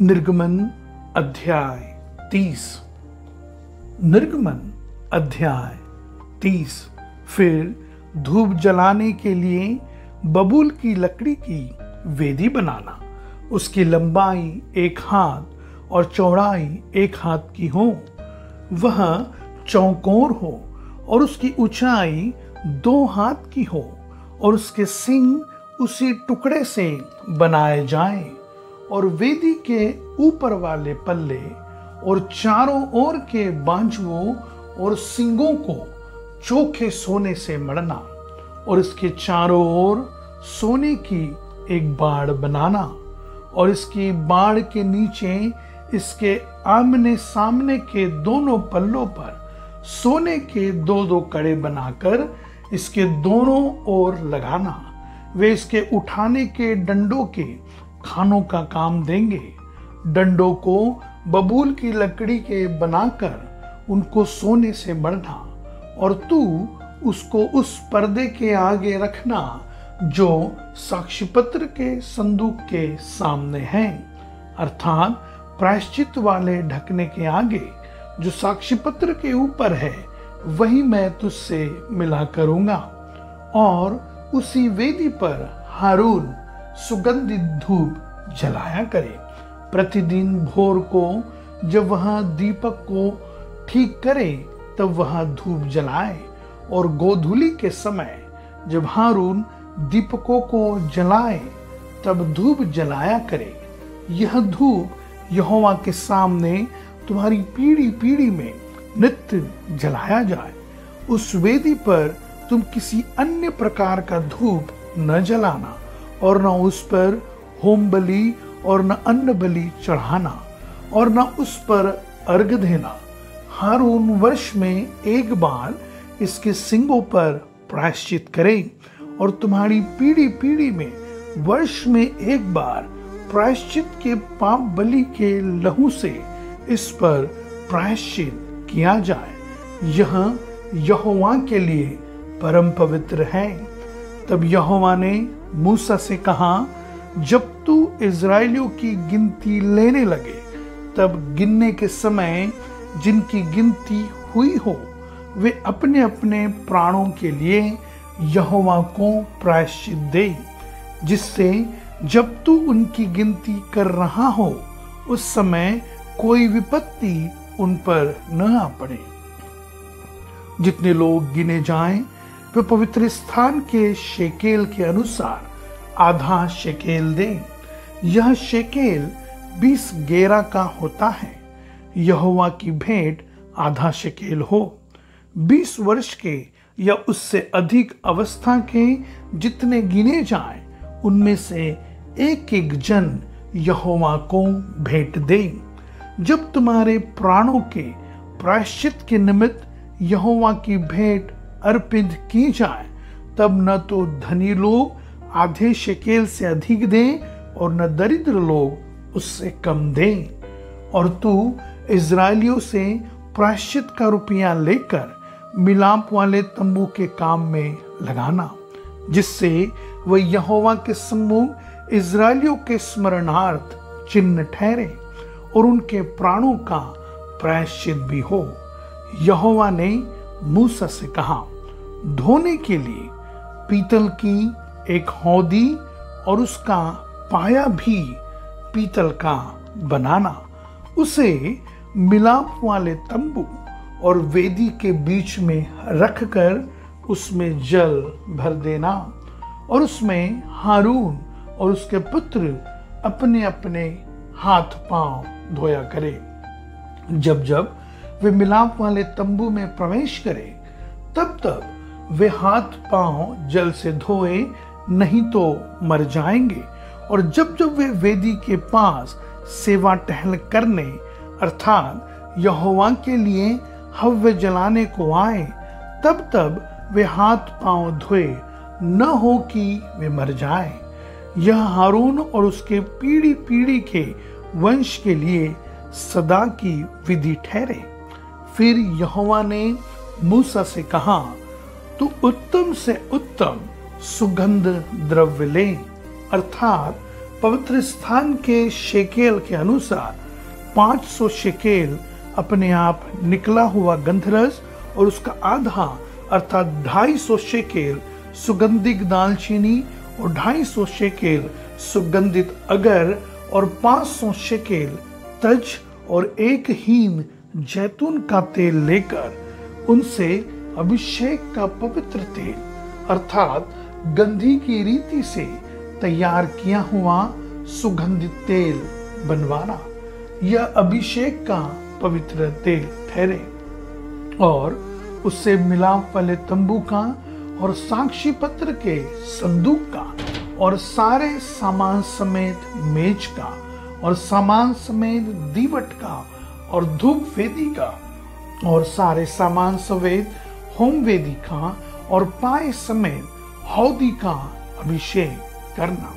निर्गमन अध्याय 30। निर्गमन अध्याय 30। फिर धूप जलाने के लिए बबूल की लकड़ी की वेदी बनाना। उसकी लंबाई 1 हाथ और चौड़ाई 1 हाथ की हो। वह चौकोर हो और उसकी ऊंचाई 2 हाथ की हो और उसके सिंग उसी टुकड़े से बनाए जाएं। और वेदी के ऊपर वाले पल्ले और चारों ओर के बाजुओं और सिंगों को चोखे सोने से मढ़ना और इसके चारों ओर सोने की एक बाड़ बनाना और इसकी बाड़ के नीचे इसके आमने सामने के दोनों पल्लों पर सोने के 2-2 कड़े बनाकर इसके दोनों ओर लगाना। वे इसके उठाने के डंडों के खानों का काम देंगे। डंडों को बबूल की लकड़ी के बनाकर उनको सोने से मढ़ना और तू उसको उस पर्दे के आगे रखना जो साक्षीपत्र के संदूक के सामने है, अर्थात प्रायश्चित वाले ढकने के आगे जो साक्षीपत्र के ऊपर है, वही मैं तुझसे मिला करूंगा। और उसी वेदी पर हारून सुगंधित धूप जलाया करे। प्रतिदिन भोर को जब वह दीपक को ठीक करे तब वह धूप जलाए और गोधूली के समय जब हारून दीपकों को जलाए तब धूप जलाया करे। यह धूप यहोवा के सामने तुम्हारी पीढ़ी पीढ़ी में नित्य जलाया जाए। उस वेदी पर तुम किसी अन्य प्रकार का धूप न जलाना और न उस पर होम बलि और न अन्न बलि चढ़ाना और न उस पर अर्घ देना। हारून वर्ष में 1 बार इसके सिंगों पर प्रायश्चित करे और तुम्हारी पीढ़ी पीढ़ी में वर्ष में 1 बार प्रायश्चित के पाप बलि के लहू से इस पर प्रायश्चित किया जाए। यह यहोवा के लिए परम पवित्र है। तब यहोवा ने मूसा से कहा, जब तू इज़राइलियों की गिनती लेने लगे तब गिनने के समय जिनकी गिनती हुई हो वे अपने अपने प्राणों के लिए यहोवा को प्रायश्चित दे, जिससे जब तू उनकी गिनती कर रहा हो उस समय कोई विपत्ति उन पर न आ पड़े। जितने लोग गिने जाएं वे पवित्र स्थान के शेकेल के अनुसार आधा शेकेल दें। यह शेकेल 20 गेरा का होता है। यहोवा की भेंट आधा शेकेल हो। 20 वर्ष के या उससे अधिक अवस्था के जितने गिने जाएं उनमें से एक जन यहोवा को भेंट दे। जब तुम्हारे प्राणों के प्रायश्चित के निमित्त यहोवा की भेंट अर्पित की जाए तब न तो धनी लोग आधे शेकेल से अधिक दें और न दरिद्र लोग उससे कम दें। और तू इज़राइलियों से प्रायश्चित का रुपया लेकर मिलाप वाले तंबू के काम में लगाना, जिससे वह यहोवा के सम्मुख इज़राइलियों के स्मरणार्थ चिन्ह ठहरे और उनके प्राणों का प्रायश्चित भी हो। यहोवा ने मूसा से कहा, धोने के लिए पीतल की एक हौदी और उसका पाया भी पीतल का बनाना। उसे मिलाप वाले तंबू और वेदी के बीच में रखकर उसमें जल भर देना और उसमें हारून और उसके पुत्र अपने अपने हाथ पांव धोया करे। जब जब वे मिलाप वाले तंबू में प्रवेश करें तब तब वे हाथ पांव जल से धोए, नहीं तो मर जाएंगे। और जब जब वे वेदी के पास सेवा टहल करने अर्थात यहोवा के लिए हव्य जलाने को आए तब तब वे हाथ पांव धोए, न हो कि वे मर जाए। यह हारून और उसके पीढ़ी पीढ़ी के वंश के लिए सदा की विधि ठहरे। फिर यहोवा ने मूसा से कहा, तू उत्तम से उत्तम सुगंध द्रव्य ले, अर्थात पवित्र स्थान के शेकेल के अनुसार 500 शेकेल अपने आप निकला हुआ गंधरस और उसका आधा अर्थात 250 शेकेल सुगंधित दालचीनी और 250 शेकेल सुगंधित अगर और 500 शेकेल तज और 1 हीन जैतून का तेल लेकर उनसे अभिषेक का पवित्र तेल अर्थात गंधी की रीति से तैयार किया हुआ सुगंधित तेल बनवाना। यह अभिषेक का पवित्र तेल ठहरे और उससे मिलाप वाले तंबू का और साक्षी पत्र के संदूक का और सारे सामान समेत मेज का और सामान समेत दीवट का और धूप वेदी का और सारे सामान समेत होम वेदी का और पाए समेत हौदी का अभिषेक करना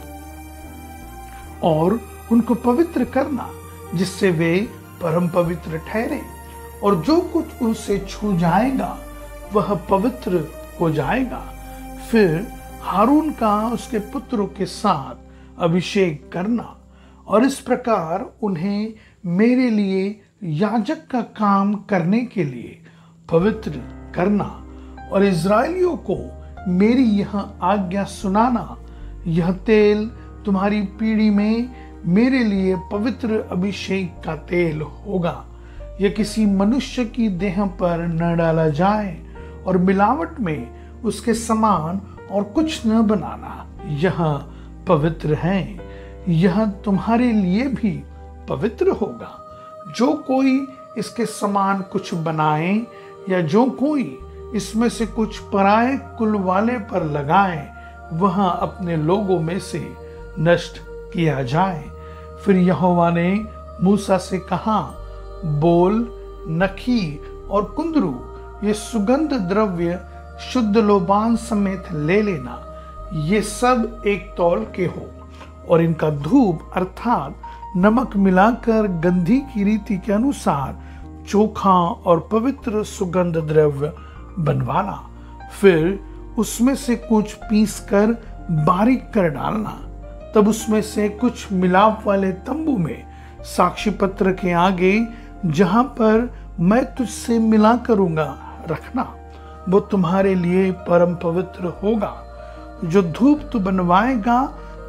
और उनको पवित्र करना जिससे वे परम पवित्र ठहरे और जो कुछ उनसे छू जाएगा वह पवित्र हो जाएगा। फिर हारून का उसके पुत्रों के साथ अभिषेक करना और इस प्रकार उन्हें मेरे लिए याजक का काम करने के लिए पवित्र करना और इज़राइलियों को मेरी यह आज्ञा सुनाना। यह तेल तुम्हारी पीढ़ी में मेरे लिए पवित्र अभिषेक का तेल होगा। यह किसी मनुष्य की देह पर न डाला जाए और मिलावट में उसके समान और कुछ न बनाना। यह पवित्र है। यह तुम्हारे लिए भी पवित्र होगा। जो कोई इसके समान कुछ बनाए या जो कोई इसमें से कुछ पराये कुल वाले पर लगाए वह अपने लोगों में से नष्ट किया जाए। फिर यहोवा ने मूसा से कहा, बोल, नखी और कुंदरू ये सुगंध द्रव्य शुद्ध लोबान समेत ले लेना। ये सब 1 तौल के हो और इनका धूप अर्थात नमक मिलाकर गंधी की रीति के अनुसार चोखा और पवित्र सुगंध द्रव्य बनवाना। फिर उसमें से कुछ पीस कर बारीक कर डालना। तब उसमें से कुछ मिलाप वाले तंबू में साक्षी पत्र के आगे जहां पर मैं तुझसे मिला करूंगा रखना। वो तुम्हारे लिए परम पवित्र होगा। जो धूप तू बनवाएगा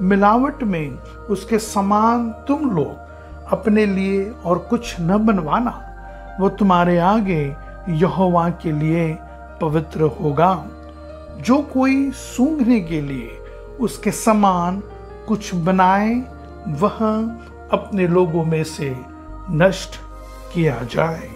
मिलावट में उसके समान तुम लोग अपने लिए और कुछ न बनवाना। वो तुम्हारे आगे यहोवा के लिए पवित्र होगा। जो कोई सूंघने के लिए उसके समान कुछ बनाए वह अपने लोगों में से नष्ट किया जाए।